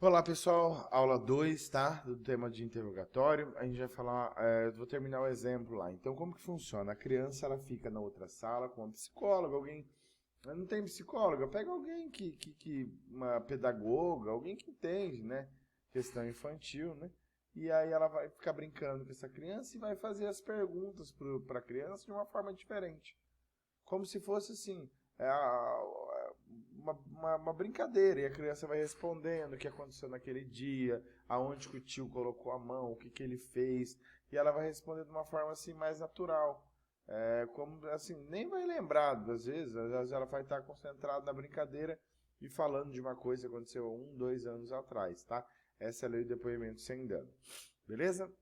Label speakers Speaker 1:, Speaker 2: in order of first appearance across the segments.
Speaker 1: Olá pessoal, aula 2, tá? Do tema de interrogatório. A gente vai falar, vou terminar o exemplo lá. Então, como que funciona? A criança, ela fica na outra sala com uma psicóloga, alguém... Não tem psicóloga? Pega alguém uma pedagoga, alguém que entende, né? Questão infantil, né? E aí ela vai ficar brincando com essa criança e vai fazer as perguntas para a criança de uma forma diferente. Como se fosse assim, uma brincadeira, e a criança vai respondendo o que aconteceu naquele dia, aonde que o tio colocou a mão, o que que ele fez, e ela vai responder de uma forma assim mais natural. Como assim, nem vai lembrar, às vezes ela vai estar concentrada na brincadeira e falando de uma coisa que aconteceu 2 anos atrás, tá? Essa é a lei do depoimento sem dano. Beleza?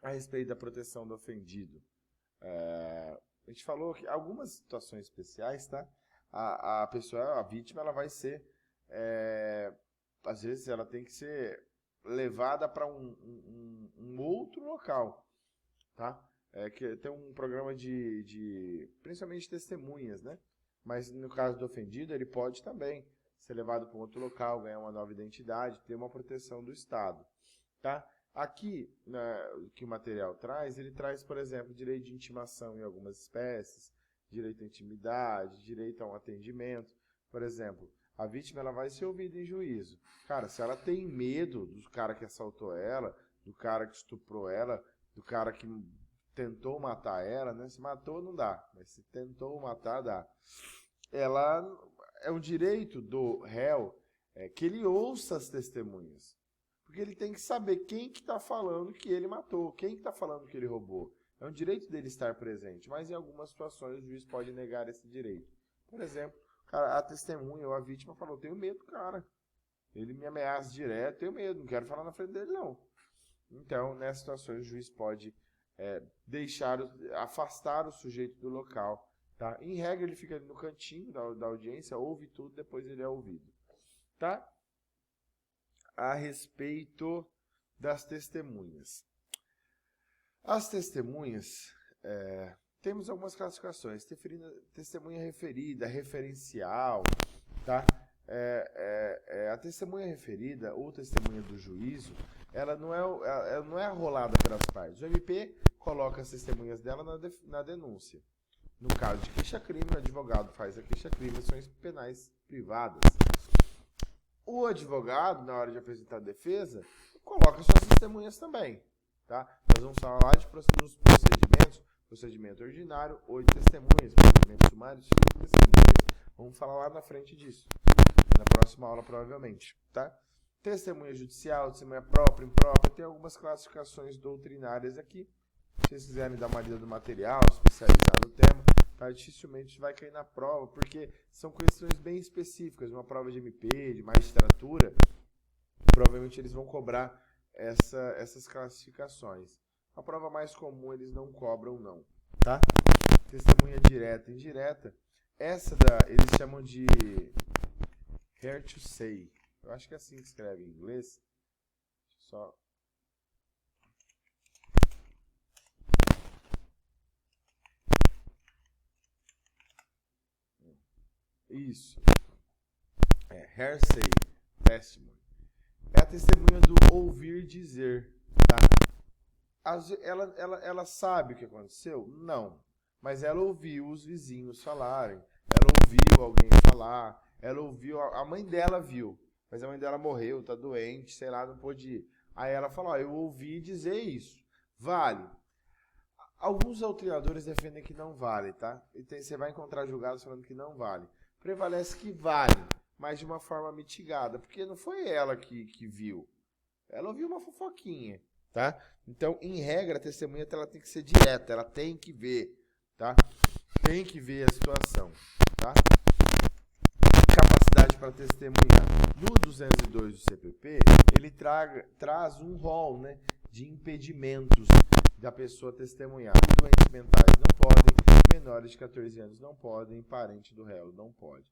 Speaker 1: A respeito da proteção do ofendido. A gente falou que algumas situações especiais, tá? A pessoa, a vítima, ela vai ser, às vezes ela tem que ser levada para um outro local, tá? Que tem um programa principalmente testemunhas, né? Mas no caso do ofendido, ele pode também ser levado para um outro local, ganhar uma nova identidade, ter uma proteção do Estado, tá? Aqui, que o material traz, ele traz, por exemplo, direito de intimação em algumas espécies, direito à intimidade, direito a um atendimento. Por exemplo, a vítima ela vai ser ouvida em juízo. Cara, se ela tem medo do cara que assaltou ela, do cara que estuprou ela, do cara que tentou matar ela, né? Se matou não dá, mas se tentou matar dá. Ela é um direito do réu que ele ouça as testemunhas. Porque ele tem que saber quem que está falando que ele matou, quem que está falando que ele roubou. É um direito dele estar presente, mas em algumas situações o juiz pode negar esse direito. Por exemplo, a testemunha ou a vítima falou, tenho medo do cara. Ele me ameaça direto, tenho medo, não quero falar na frente dele não. Então, nessas situações o juiz pode afastar o sujeito do local. Tá? Em regra ele fica no cantinho da audiência, ouve tudo, depois ele é ouvido. Tá? A respeito das testemunhas. As testemunhas, temos algumas classificações. Testemunha referida, referencial, tá? A testemunha referida ou testemunha do juízo, ela não é arrolada pelas partes. O MP coloca as testemunhas dela na denúncia. No caso de queixa-crime, o advogado faz a queixa-crime, ações penais privadas. O advogado, na hora de apresentar a defesa, coloca suas testemunhas também. Tá? Nós vamos falar dos procedimentos, procedimento ordinário, 8 testemunhas, procedimento sumário, 5 testemunhas. Vamos falar lá na frente disso, na próxima aula provavelmente. Tá? Testemunha judicial, testemunha própria, imprópria, tem algumas classificações doutrinárias aqui. Se vocês quiserem dar uma lida do material, especializar no tema, tá? Dificilmente vai cair na prova, porque são questões bem específicas. Uma prova de MP, de magistratura, provavelmente eles vão cobrar essas classificações. A prova mais comum eles não cobram não, tá? Testemunha direta e indireta, eles chamam de hearsay. Eu acho que é assim que escreve em inglês. Deixa eu só... Isso. Hearsay testimony. É a testemunha do ouvir dizer, tá? Ela sabe o que aconteceu? Não. Mas ela ouviu os vizinhos falarem. Ela ouviu alguém falar. Ela ouviu... A mãe dela viu. Mas a mãe dela morreu, tá doente, sei lá, não pôde ir. Aí ela falou, eu ouvi dizer isso. Vale. Alguns doutrinadores defendem que não vale, tá? Você vai encontrar julgados falando que não vale. Prevalece que vale, mas de uma forma mitigada, porque não foi ela que viu. Ela ouviu uma fofoquinha, tá? Então, em regra, a testemunha ela tem que ser direta, ela tem que ver, tá? Tem que ver a situação, tá? Capacidade para testemunhar. No 202 do CPP, ele traz um rol, né, de impedimentos da pessoa testemunhar. Doentes mentais não podem, menores de 14 anos não podem, parente do réu não pode.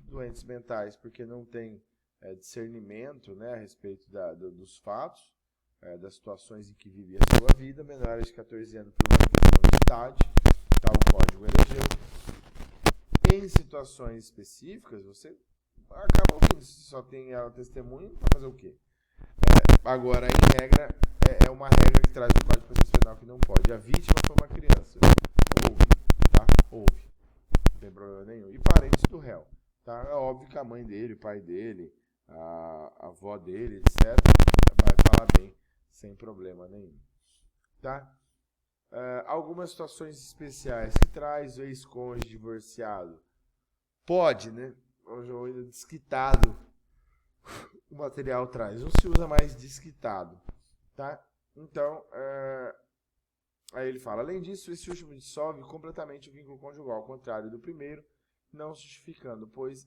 Speaker 1: Doentes mentais porque não tem discernimento, né, a respeito dos fatos, das situações em que vive a sua vida, menores de 14 anos por uma questão de idade, tá, o código elegeu. Em situações específicas, você acaba ouvindo. Se só tem ela testemunha, vai fazer o quê? Agora, em regra, é uma regra que traz o Código de Processo Penal que não pode. A vítima foi uma criança. Ouve, tá? Ouve. Não tem problema nenhum. E parentes do réu, tá? É óbvio que a mãe dele, o pai dele, a avó dele, etc., vai falar bem, sem problema nenhum, tá? Algumas situações especiais que traz o ex-cônjuge divorciado. Pode, né? Hoje ainda desquitado o material traz. Não se usa mais desquitado, tá? Então, aí ele fala, além disso, esse último dissolve completamente o vínculo conjugal, ao contrário do primeiro, não justificando, pois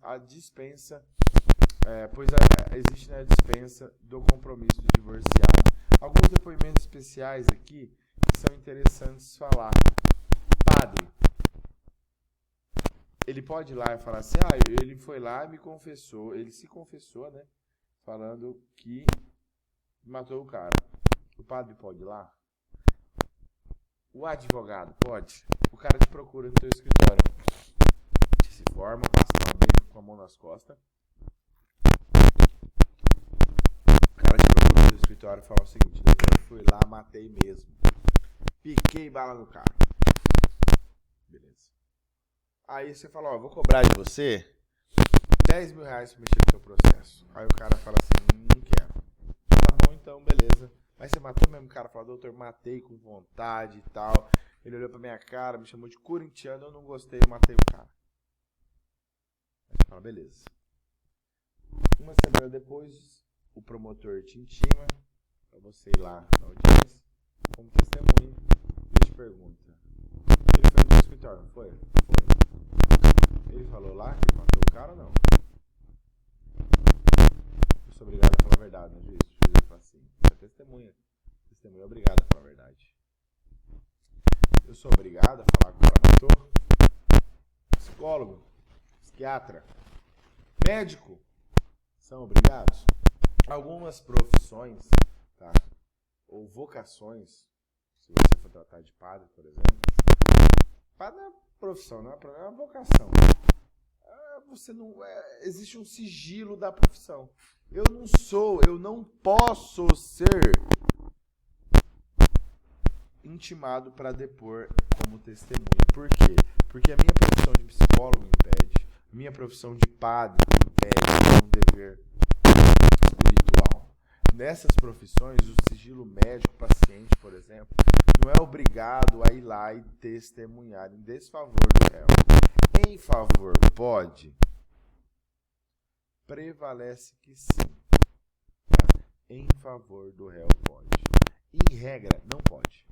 Speaker 1: existe a dispensa do compromisso do divorciado. Alguns depoimentos especiais aqui que são interessantes falar. Padre, ele pode ir lá e falar assim, ele foi lá e me confessou, ele se confessou, né? Falando que matou o cara. O padre pode ir lá? O advogado pode? O cara te procura no teu escritório. Te se forma, passa com a mão nas costas. O cara te procura no teu escritório e fala o seguinte, doutor, eu fui lá, matei mesmo. Piquei bala no cara. Beleza. Aí você fala, vou cobrar de você 10 mil reais pra mexer no seu processo. Aí o cara fala assim, não quero. Tá bom, então, beleza. Mas você matou mesmo? O cara fala, doutor, matei com vontade e tal. Ele olhou pra minha cara, me chamou de corintiano, eu não gostei, eu matei o cara. Aí você fala, beleza. Uma semana depois, o promotor te intima pra você ir lá na audiência, como testemunha, e te pergunta. Ele foi no seu escritório, não foi? Foi. Ele falou lá que ele matou o cara ou não? Eu sou obrigado a falar a verdade, né, juiz? O juiz fala assim, você é testemunha. Testemunha é obrigado a falar a verdade. Eu sou obrigado a falar que o cara matou? Psicólogo, psiquiatra, médico, são obrigados? Algumas profissões, tá? Ou vocações, se você for tratar de padre, por exemplo, padre é profissão, não é uma vocação. Existe um sigilo da profissão. Eu não posso ser intimado para depor como testemunha. Por quê? Porque a minha profissão de psicólogo impede, a minha profissão de padre impede, é um dever espiritual. Nessas profissões, o sigilo médico-paciente, por exemplo, não é obrigado a ir lá e testemunhar em desfavor do réu. Em favor, pode? Prevalece que sim. Em favor do réu, pode. Em regra, não pode.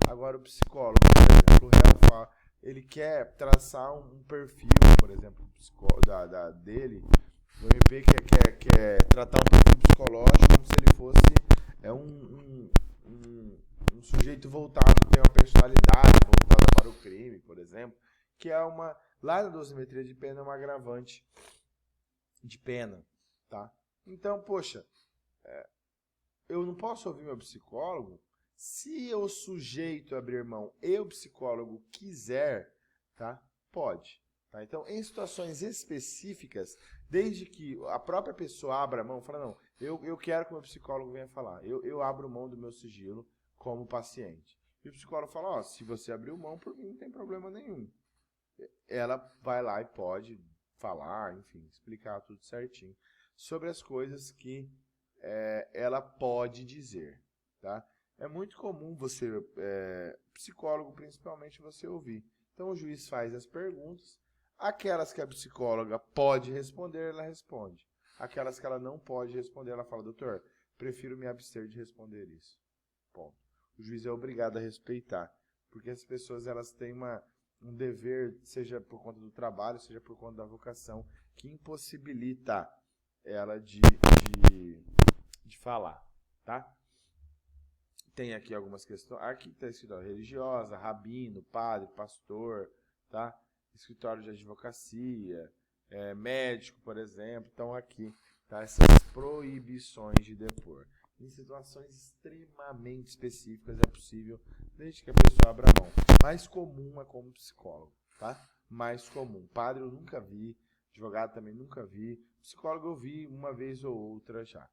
Speaker 1: Agora, o psicólogo, por exemplo, o réu fala, ele quer traçar um perfil, por exemplo, dele, o MP quer tratar um perfil psicológico como se ele fosse um sujeito voltado, tem uma personalidade voltada para o crime, por exemplo, que é lá na dosimetria de pena é um agravante de pena, tá? Então, poxa, eu não posso ouvir meu psicólogo se o sujeito abrir mão e o psicólogo quiser, tá? Pode. Tá? Então, em situações específicas, desde que a própria pessoa abra mão, fala, não, eu quero que o meu psicólogo venha falar, eu abro mão do meu sigilo como paciente. E o psicólogo fala, se você abriu mão, por mim não tem problema nenhum. Ela vai lá e pode falar, enfim, explicar tudo certinho sobre as coisas que ela pode dizer, tá? É muito comum você, psicólogo principalmente, você ouvir. Então o juiz faz as perguntas, aquelas que a psicóloga pode responder, ela responde. Aquelas que ela não pode responder, ela fala, doutor, prefiro me abster de responder isso. Ponto. O juiz é obrigado a respeitar, porque as pessoas elas têm um dever, seja por conta do trabalho, seja por conta da vocação, que impossibilita ela de falar, tá? Tem aqui algumas questões. Aqui está escritório religiosa, rabino, padre, pastor, tá? Escritório de advocacia, médico, por exemplo. Então aqui, tá? Essas proibições de depor. Em situações extremamente específicas é possível, desde que a pessoa abra a mão. Mais comum é como psicólogo, tá? Mais comum. Padre eu nunca vi, advogado também nunca vi. psicólogo eu vi uma vez ou outra já.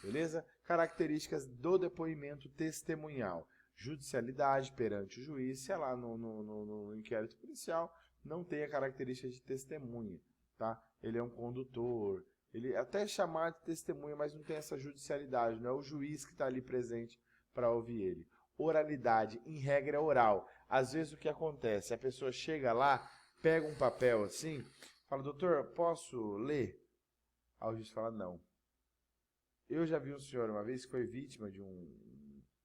Speaker 1: Beleza? Características do depoimento testemunhal. Judicialidade perante o juiz, se é lá no inquérito policial, não tem a característica de testemunha, tá? Ele é um condutor, ele até é chamado de testemunha, mas não tem essa judicialidade, não é o juiz que está ali presente para ouvir ele. Oralidade, em regra, é oral. Às vezes o que acontece? A pessoa chega lá, pega um papel assim, fala, doutor, posso ler? Aí o juiz fala, não. Eu já vi um senhor uma vez que foi vítima de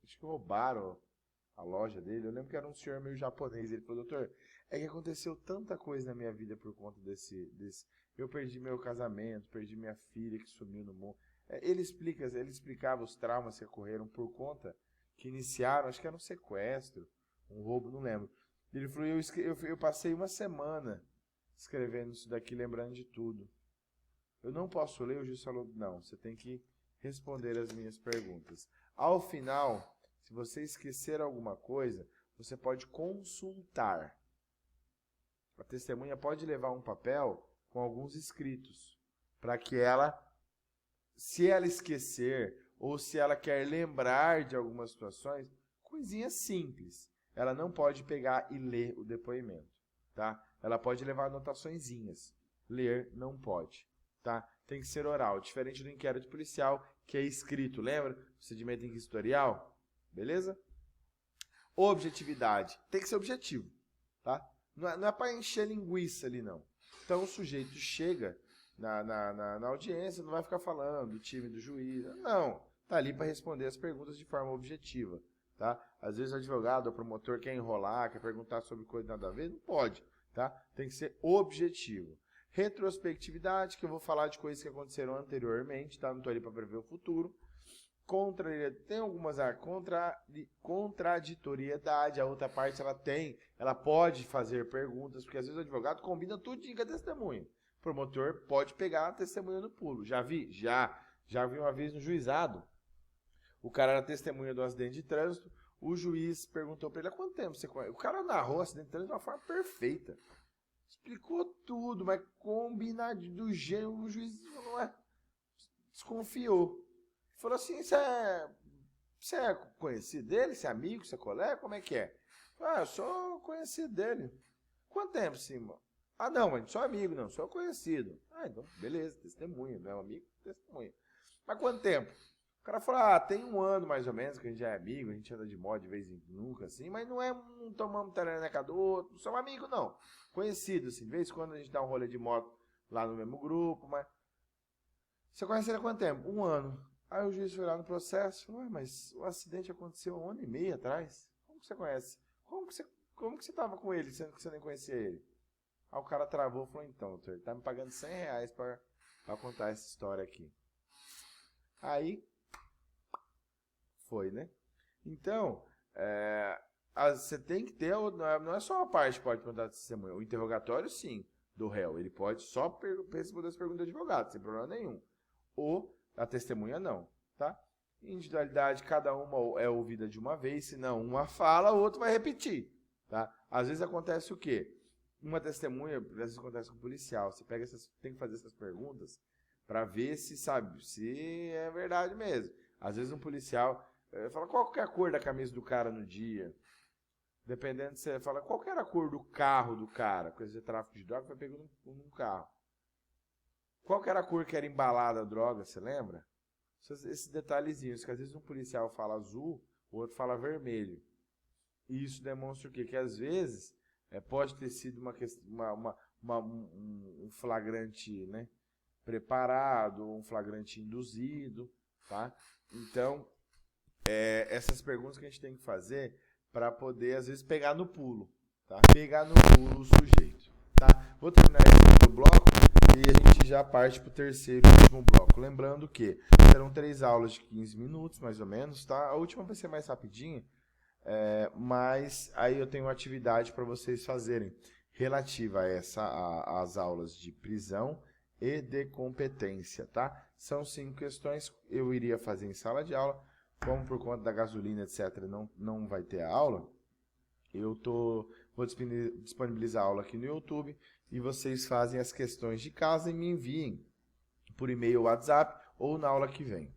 Speaker 1: acho que roubaram a loja dele. Eu lembro que era um senhor meio japonês. Ele falou, doutor, é que aconteceu tanta coisa na minha vida por conta desse. Eu perdi meu casamento, perdi minha filha que sumiu no mundo. Ele explicava os traumas que ocorreram por conta que iniciaram, acho que era um sequestro, um roubo, não lembro. Ele falou, eu passei uma semana escrevendo isso daqui, lembrando de tudo. Eu não posso ler, o juiz falou, não, você tem que responder as minhas perguntas. Ao final, se você esquecer alguma coisa, você pode consultar. A testemunha pode levar um papel com alguns escritos, para que ela, se ela esquecer, ou se ela quer lembrar de algumas situações, coisinhas simples. Ela não pode pegar e ler o depoimento, tá? Ela pode levar anotaçõezinhas. Ler não pode, tá? Tem que ser oral, diferente do inquérito policial, que é escrito, lembra? Procedimento inquisitorial, beleza? Objetividade, tem que ser objetivo, tá? Não é para encher linguiça ali, não. Então o sujeito chega na audiência, não vai ficar falando do time do juiz, não. Tá ali para responder as perguntas de forma objetiva, tá? Às vezes o advogado, o promotor quer enrolar, quer perguntar sobre coisa nada a ver, não pode, tá? Tem que ser objetivo. Retrospectividade, que eu vou falar de coisas que aconteceram anteriormente, tá? Não estou ali para prever o futuro. Tem algumas contraditoriedade, a outra parte ela pode fazer perguntas, porque às vezes o advogado combina tudo com a testemunha. O promotor pode pegar a testemunha no pulo. Já vi? Já vi uma vez no juizado. O cara era testemunha do acidente de trânsito, o juiz perguntou para ele, há quanto tempo você conhece? O cara narrou o acidente de trânsito de uma forma perfeita. Explicou tudo, mas combinado do jeito, o juiz desconfiou. Falou assim, você é conhecido dele? Você é amigo? Você é colega? Como é que é? Eu sou conhecido dele. Quanto tempo, Simão? Não, mas não sou amigo, não, sou conhecido. Então, beleza, testemunha, não é um amigo, testemunha. Mas quanto tempo? O cara falou, tem 1 ano mais ou menos que a gente já é amigo, a gente anda de moto de vez em nunca, assim, mas não tomamos tareneca do outro, não somos amigos, não. Conhecido, assim, de vez em quando a gente dá um rolê de moto lá no mesmo grupo, mas... Você conhece ele há quanto tempo? 1 ano. Aí o juiz foi lá no processo e falou, mas o acidente aconteceu 1 ano e meio atrás. Como que você conhece? Como que você estava com ele, sendo que você nem conhecia ele? Aí o cara travou e falou, então, doutor, ele tá me pagando R$100 para contar essa história aqui. Aí, foi, né? Então, você tem que ter, não é só uma parte que pode perguntar de testemunha. O interrogatório, sim, do réu. Ele pode só responder as perguntas do advogado, sem problema nenhum. Ou a testemunha não, tá? Individualidade, cada uma é ouvida de uma vez, senão uma fala, o outro vai repetir, tá? Às vezes acontece o quê? Uma testemunha, às vezes acontece com o policial, você tem que fazer essas perguntas para ver se é verdade mesmo. Às vezes um policial fala, qual que é a cor da camisa do cara no dia? Dependendo, você fala, qual que era a cor do carro do cara? Coisa de tráfico de droga, foi pegando num carro. Qual que era a cor que era embalada a droga, você lembra? Esses detalhezinhos, que às vezes um policial fala azul, o outro fala vermelho. E isso demonstra o quê? Que às vezes pode ter sido um flagrante, né, preparado, um flagrante induzido, tá? Então, essas perguntas que a gente tem que fazer para poder, às vezes, pegar no pulo, tá? Pegar no pulo o sujeito, tá? Vou terminar esse bloco e a gente já parte para o terceiro e último bloco. Lembrando que serão 3 aulas de 15 minutos, mais ou menos, tá? A última vai ser mais rapidinha, mas aí eu tenho uma atividade para vocês fazerem relativa a às aulas de prisão e de competência, tá? São 5 questões, eu iria fazer em sala de aula, como por conta da gasolina, etc., não vai ter a aula, vou disponibilizar a aula aqui no YouTube e vocês fazem as questões de casa e me enviem por e-mail ou WhatsApp ou na aula que vem.